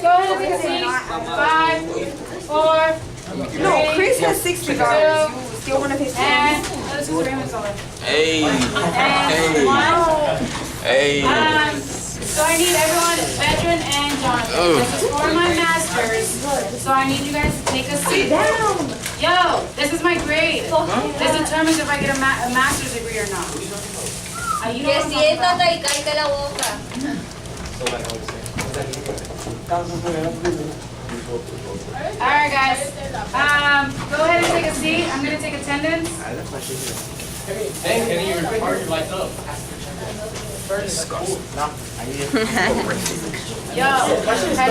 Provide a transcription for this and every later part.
guys, go ahead and take a seat. 5, 4, 3, No, Chris has $60. 2, Still one of his and let's just Raymond's on. Hey. And 1. Hey. So I need everyone, Veteran and Jonathan. This is for my masters. So I need you guys to take a seat. Yo, this is my grade. This determines if I get a master's degree or not. You know what I'm talking about. Alright guys, go ahead and take a seat. I'm going to take attendance. Hey, can you record your lights up? Yo, question is 30%.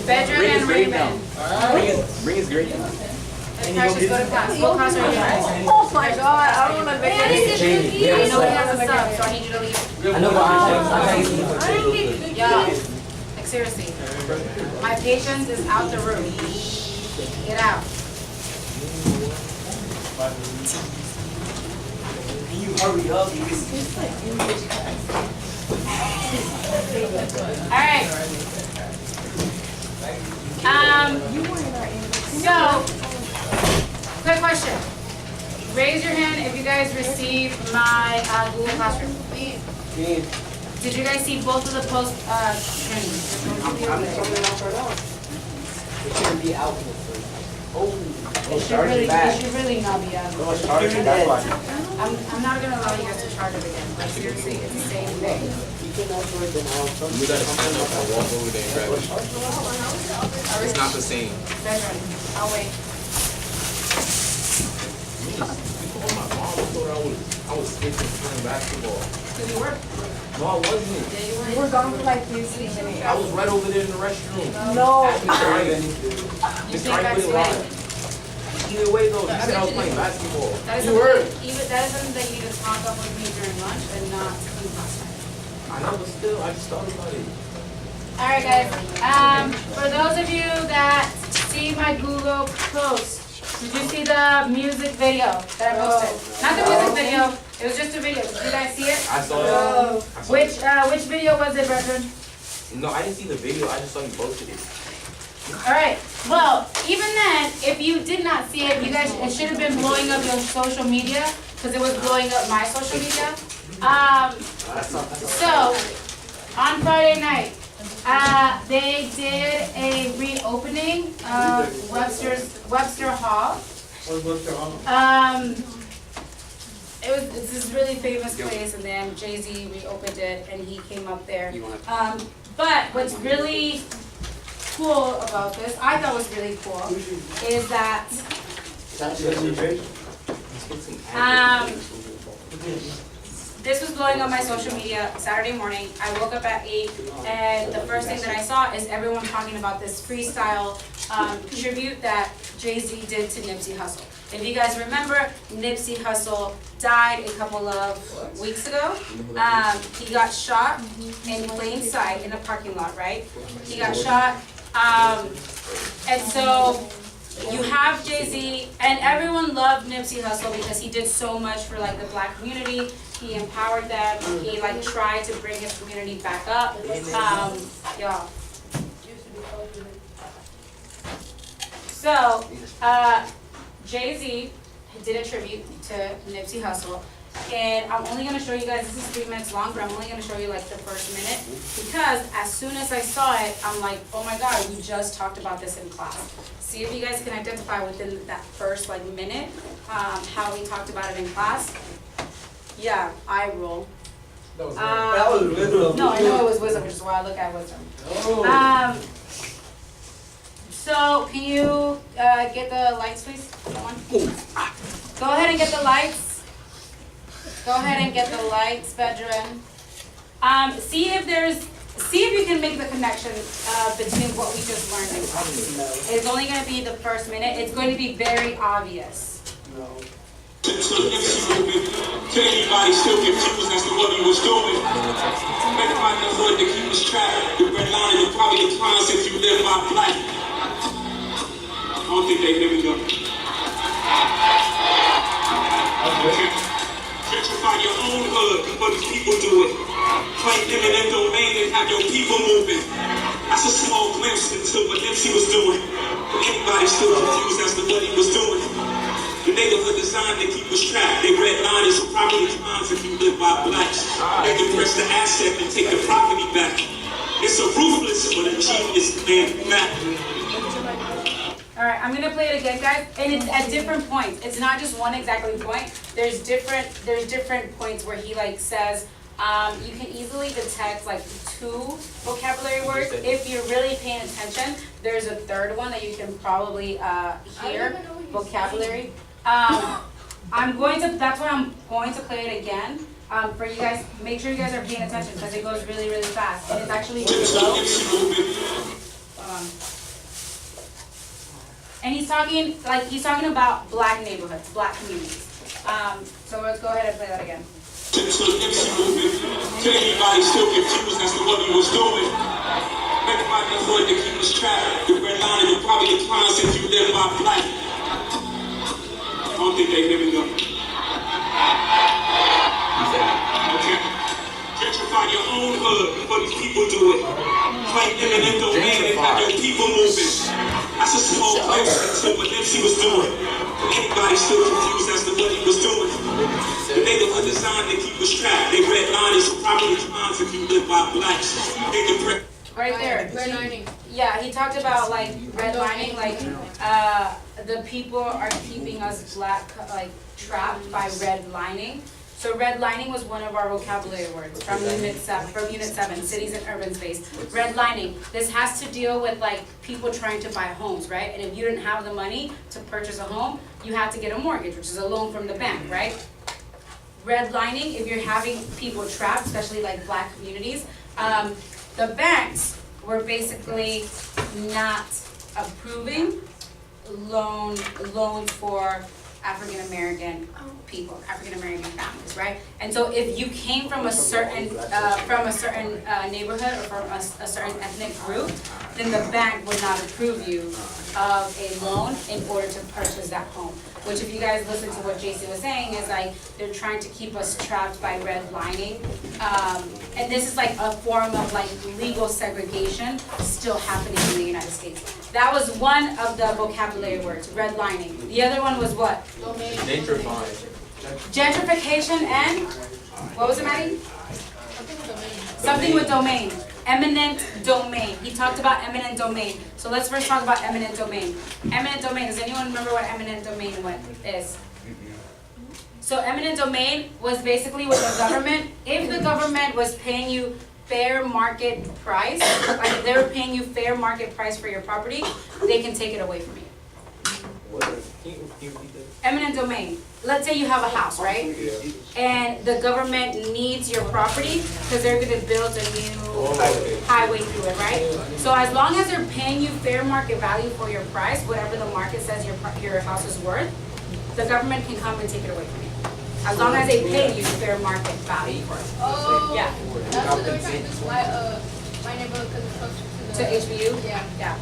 Veteran and Raymond. Bring his grade down. Precious, go to class. What class are you in? Oh my god, I don't want to make I know he has a sub, so I need you to leave. Yo, like seriously. My patience is out the room. Get out. Can you hurry up? Alright. So, quick question. Raise your hand if you guys received my Google Classroom. Did you guys see both of the post trainings? It shouldn't be out. It should really not be out. I'm not gonna allow you guys to charge it again. Like seriously, it's the same thing. You gotta stand up and walk over there and grab it. It's not the same. Veteran, I'll wait. I was skipping playing basketball. Did you work? No, I wasn't. Yeah, you were. We're gone for like 15 minutes. I was right over there in the restroom. No. You came back too late. Either way though, you said I was playing basketball. That is You were. that is something that you need to talk up with me during lunch and not in class time. I know, but still, I just thought about it. Alright guys, for those of you that see my Google post, did you see the music video that I posted? Not the music video, it was just a video. Did you guys see it? I saw it. Which video was it, Brethren? No, I didn't see the video. I just saw you posted it. Alright, well, even then, if you did not see it, you guys, it should have been blowing up your social media, because it was blowing up my social media. So, on Friday night, they did a reopening of Webster Hall. It's this really famous place, and then Jay-Z reopened it, and he came up there. But what's really cool about this, I thought was really cool, is that this was blowing up my social media Saturday morning. I woke up at 8, and the first thing that I saw is everyone talking about this freestyle tribute that Jay-Z did to Nipsey Hussle. If you guys remember, Nipsey Hussle died a couple of weeks ago. He got shot in plain sight in a parking lot, right? He got shot, and so you have Jay-Z, and everyone loved Nipsey Hussle because he did so much for like the black community. He empowered them. He like tried to bring his community back up. Yeah. So, Jay-Z did a tribute to Nipsey Hussle, and I'm only going to show you guys, this is 3 minutes long, but I'm only going to show you like the first minute, because as soon as I saw it, I'm like, oh my god, we just talked about this in class. See if you guys can identify within that first like minute how we talked about it in class. Yeah, eye roll. That was wisdom. No, I know it was wisdom, which is why I look at wisdom. So, can you get the lights, please? Go ahead and get the lights. Go ahead and get the lights, Veteran. See if you can make the connection between what we just learned in class. It's only going to be the first minute. It's going to be very obvious. To anybody still confused as to what he was doing. Everybody in the hood that he was trapped. The red line will probably decline since you live my life. think they hear me go. Gentrify your own hood, but these people do it. Claim eminent domain and have your people moving. That's a small glimpse into what Nipsey was doing. But anybody's still confused as to what he was doing. The neighborhood designed to keep us trapped. They redlined as property crimes if you live by blacks. They compress the asset and take the property back. It's a ruthless but a genius man back. Alright, I'm gonna play it again, guys, and it's at different points. It's not just one exactly point. There's different points where he like says, you can easily detect like 2 vocabulary words. If you're really paying attention, there's a third one that you can probably hear, vocabulary. That's why I'm going to play it again. For you guys, make sure you guys are paying attention because it goes really, really fast. And it's actually really slow. And he's talking about black neighborhoods, black communities. So let's go ahead and play that again. To anybody still confused as to what he was doing. Everybody in the hood to keep us trapped. The red line and probably the crimes if you live by black. I don't think they hear me go. Okay. Gentrify your own hood, but these people do it. Claim eminent domain and have your people moving. That's a small glimpse into what Nipsey was doing. Anybody still confused as to what he was doing. The neighborhood designed to keep us trapped. They redlined as property crimes if you live by blacks. They compress. Right there. Redlining. Yeah, he talked about like redlining, like the people are keeping us black like trapped by redlining. So redlining was one of our vocabulary words from Unit 7, cities and urban space. Redlining, this has to deal with like people trying to buy homes, right? And if you didn't have the money to purchase a home, you had to get a mortgage, which is a loan from the bank, right? Redlining, if you're having people trapped, especially like black communities, the banks were basically not approving loans for African American people, African American families, right? And so if you came from a certain neighborhood or from a certain ethnic group, then the bank would not approve you of a loan in order to purchase that home. Which, if you guys listen to what JC was saying, is like they're trying to keep us trapped by redlining, and this is like a form of like legal segregation still happening in the United States. That was one of the vocabulary words, redlining. The other one was what? Gentrifying. Gentrification and what was it, Maddie? Something with domain. Eminent domain. He talked about eminent domain. So let's first talk about eminent domain. Eminent domain. Does anyone remember what eminent domain is? So eminent domain was basically with the government. If the government was paying you fair market price, like if they were paying you fair market price for your property, they can take it away from you. Eminent domain. Let's say you have a house, right? And the government needs your property because they're going to build a new highway through it, right? So as long as they're paying you fair market value for your price, whatever the market says your house is worth, the government can come and take it away from you. As long as they pay you fair market value for it. Oh, Yeah. that's what they were trying to do. My neighborhood because it's closer to the. To HBU? Yeah. Yeah.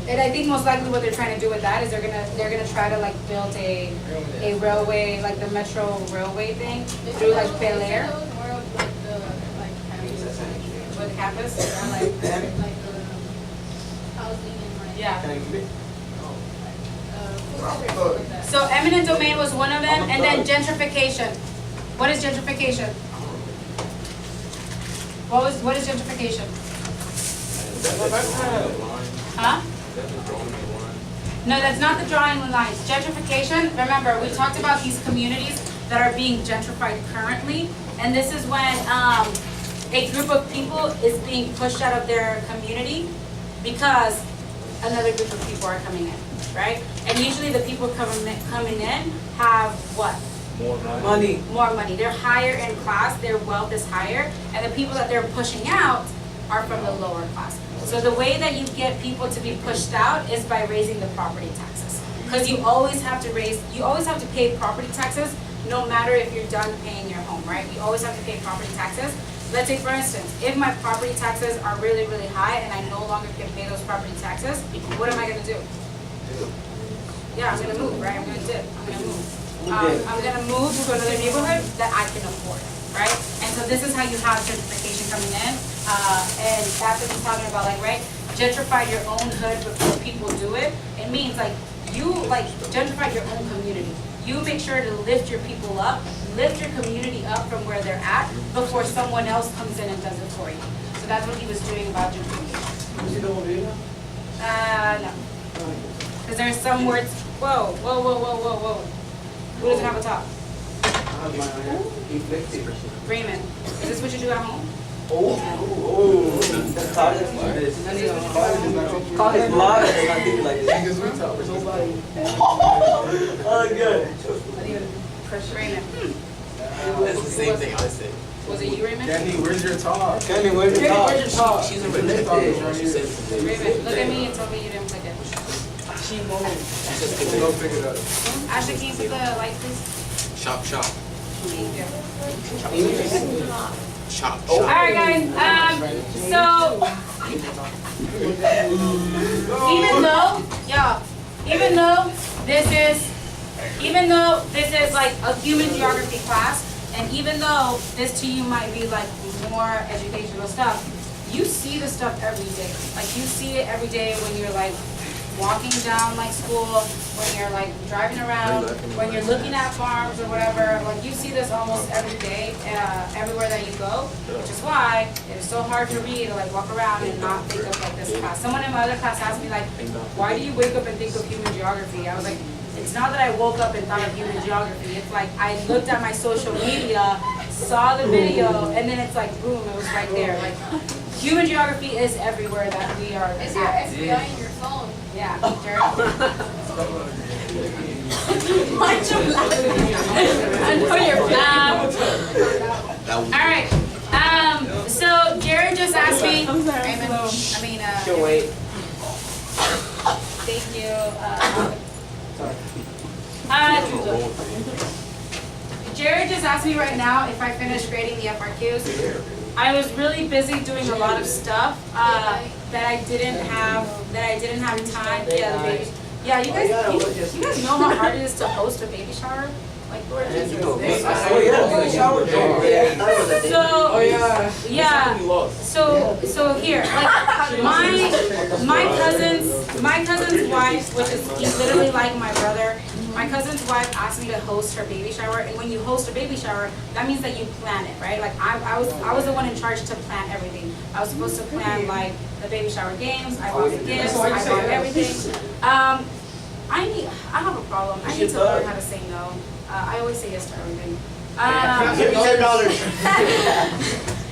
And I think most likely what they're trying to do with that is they're gonna try to like build a railway, like the metro railway thing through like Bel Air. More of like the With campus, or like, like the housing and like. yeah. Food like that. So eminent domain was one of them, and then gentrification. What is gentrification? What is gentrification? Huh? No, that's not the drawing the lines. Gentrification, remember, we talked about these communities that are being gentrified currently, and this is when a group of people is being pushed out of their community because another group of people are coming in, right? And usually the people coming in have what? More money. More money. They're higher in class, their wealth is higher, and the people that they're pushing out are from the lower class. So the way that you get people to be pushed out is by raising the property taxes. Because you always have to pay property taxes no matter if you're done paying your home, right? You always have to pay property taxes. Let's say, for instance, if my property taxes are really, really high and I no longer can pay those property taxes, what am I gonna do? yeah, I'm gonna move, right? I'm gonna dip, I'm gonna move. I'm gonna move to another neighborhood that I can afford, right? And so this is how you have gentrification coming in, and that's what I'm talking about, like, right? Gentrify your own hood before people do it. It means like, you like gentrify your own community. You make sure to lift your people up, lift your community up from where they're at before someone else comes in and does it for you. So that's what he was doing about gentrification. No. Because there's some words, whoa. Who doesn't have a top? Raymond, is this what you do at home? Call his mom and not think like this. Oh, good. Raymond. That's the same thing I said. Was it you, Raymond? Candy, where's your top? Candy, where's your top? Where's your top? She's a redneck. She said something. Raymond, look at me and tell me you didn't click it. Go pick it up. Ashley, can you put the light, please? Chop, chop. Thank you. Chop, chop. Alright guys, so even though this is like a human geography class, and even though this to you might be like more educational stuff, you see the stuff every day. Like you see it every day when you're like walking down like school, when you're like driving around, when you're looking at farms or whatever. Like you see this almost every day, everywhere that you go, which is why it is so hard for me to like walk around and not think of like this class. Someone in my other class asked me like, why do you wake up and think of human geography? I was like, it's not that I woke up and thought of human geography. It's like I looked at my social media, saw the video, and then it's like boom, it was right there. Like human geography is everywhere that we are. It's your FBI in your phone. Yeah. All right. So Jared just asked me. She'll wait. Thank you. Jared just asked me right now if I finished grading the FRQs. I was really busy doing a lot of stuff that I didn't have time. Yeah, the baby. Yeah, you guys know how hard it is to host a baby shower? Like, Lord Jesus. So here, like my cousin's wife, which is he's literally like my brother. My cousin's wife asked me to host her baby shower, and when you host a baby shower, that means that you plan it, right? Like I was the one in charge to plan everything. I was supposed to plan like the baby shower games. I bought the gifts. I bought everything. I have a problem. I need to learn how to say no. I always say yes to everything.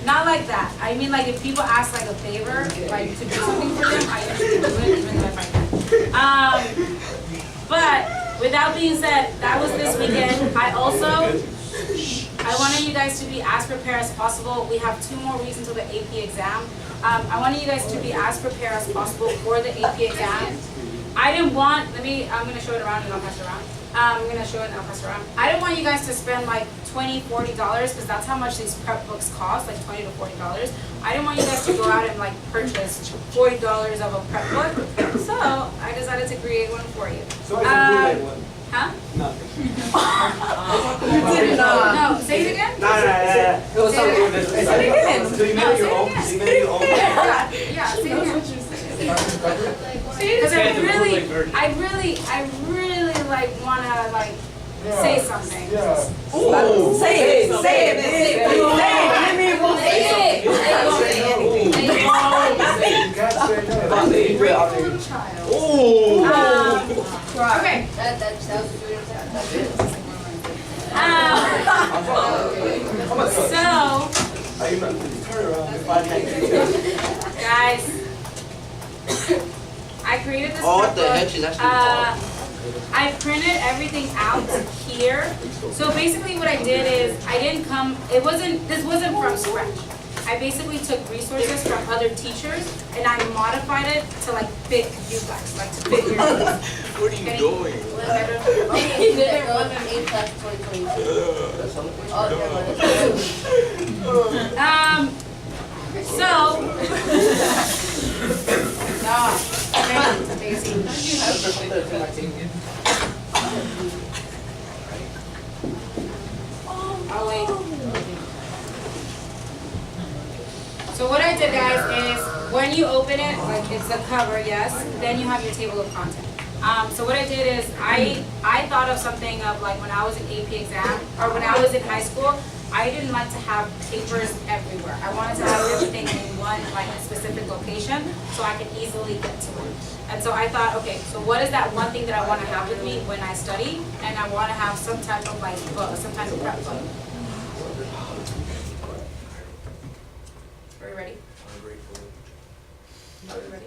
Not like that. I mean, like if people ask like a favor, like to do something for them, I usually do it, even though if I can. But with that being said, that was this weekend. I wanted you guys to be as prepared as possible. We have 2 more weeks until the AP exam. I wanted you guys to be as prepared as possible for the AP exam. I'm gonna show it around and I'll pass it around. I'm gonna show it and I'll pass it around. I didn't want you guys to spend like $20, $40 because that's how much these prep books cost, like $20 to $40. I didn't want you guys to go out and like purchase $40 of a prep book. So I decided to create one for you. So I can do that one. Huh? Nothing. You did not. No, say it again. No. It was something with this. Say it again. So you made it your own. You made it your own. Yeah, say it again. Because I really like wanna like say something. Ooh. Say it. Give me one. Say it. Little Child. Ooh. Okay. That was Guys, I created this Oh, what the book. heck? She's actually I printed everything out here. So basically what I did is this wasn't from scratch. I basically took resources from other teachers and I modified it to like fit you guys, like to fit your needs. What are you doing? He did it on A class 2022. Oh, wait. So what I did, guys, is when you open it, like it's the cover, yes, then you have your table of content. So what I did is I thought of something of like when I was in AP exam, or when I was in high school, I didn't like to have papers everywhere. I wanted to have everything in one like specific location so I could easily get to it. And so I thought, okay, so what is that one thing that I want to have with me when I study? And I want to have some type of like book, some type of prep book. Are you ready? Are you ready?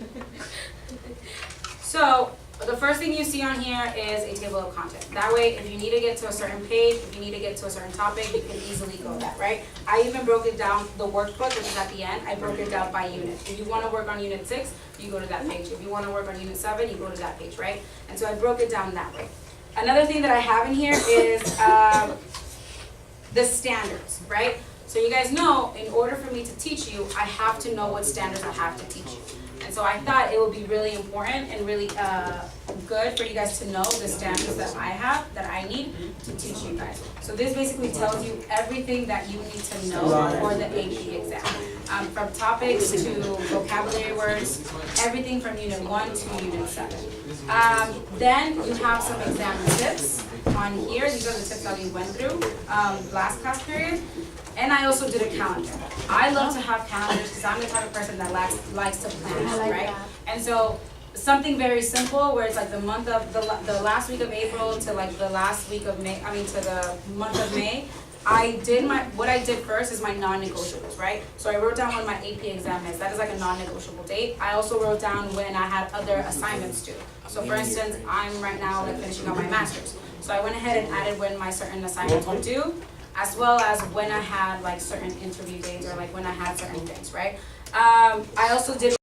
So the first thing you see on here is a table of content. That way, if you need to get to a certain page, if you need to get to a certain topic, you can easily go that, right? I even broke it down, the workbook, which is at the end, I broke it down by unit. If you want to work on unit 6, you go to that page. If you want to work on unit 7, you go to that page, right? And so I broke it down that way. Another thing that I have in here is the standards, right? So you guys know, in order for me to teach you, I have to know what standards I have to teach you. And so I thought it would be really important and really good for you guys to know the standards that I have, that I need to teach you guys. So this basically tells you everything that you need to know for the AP exam. From topics to vocabulary words, everything from unit 1 to unit 7. Then you have some exam tips on here. These are the tips that we went through last class period. And I also did a calendar. I love to have calendars because I'm the type of person that likes to plan, right? And so something very simple where it's like the month of the last week of April to like the last week of May, to the month of May, what I did first is my non-negotiables, right? So I wrote down when my AP exam is. That is like a non-negotiable date. I also wrote down when I had other assignments due. So for instance, I'm right now like finishing up my master's. So I went ahead and added when my certain assignments were due, as well as when I had like certain interview dates or like when I had certain things, right? I also did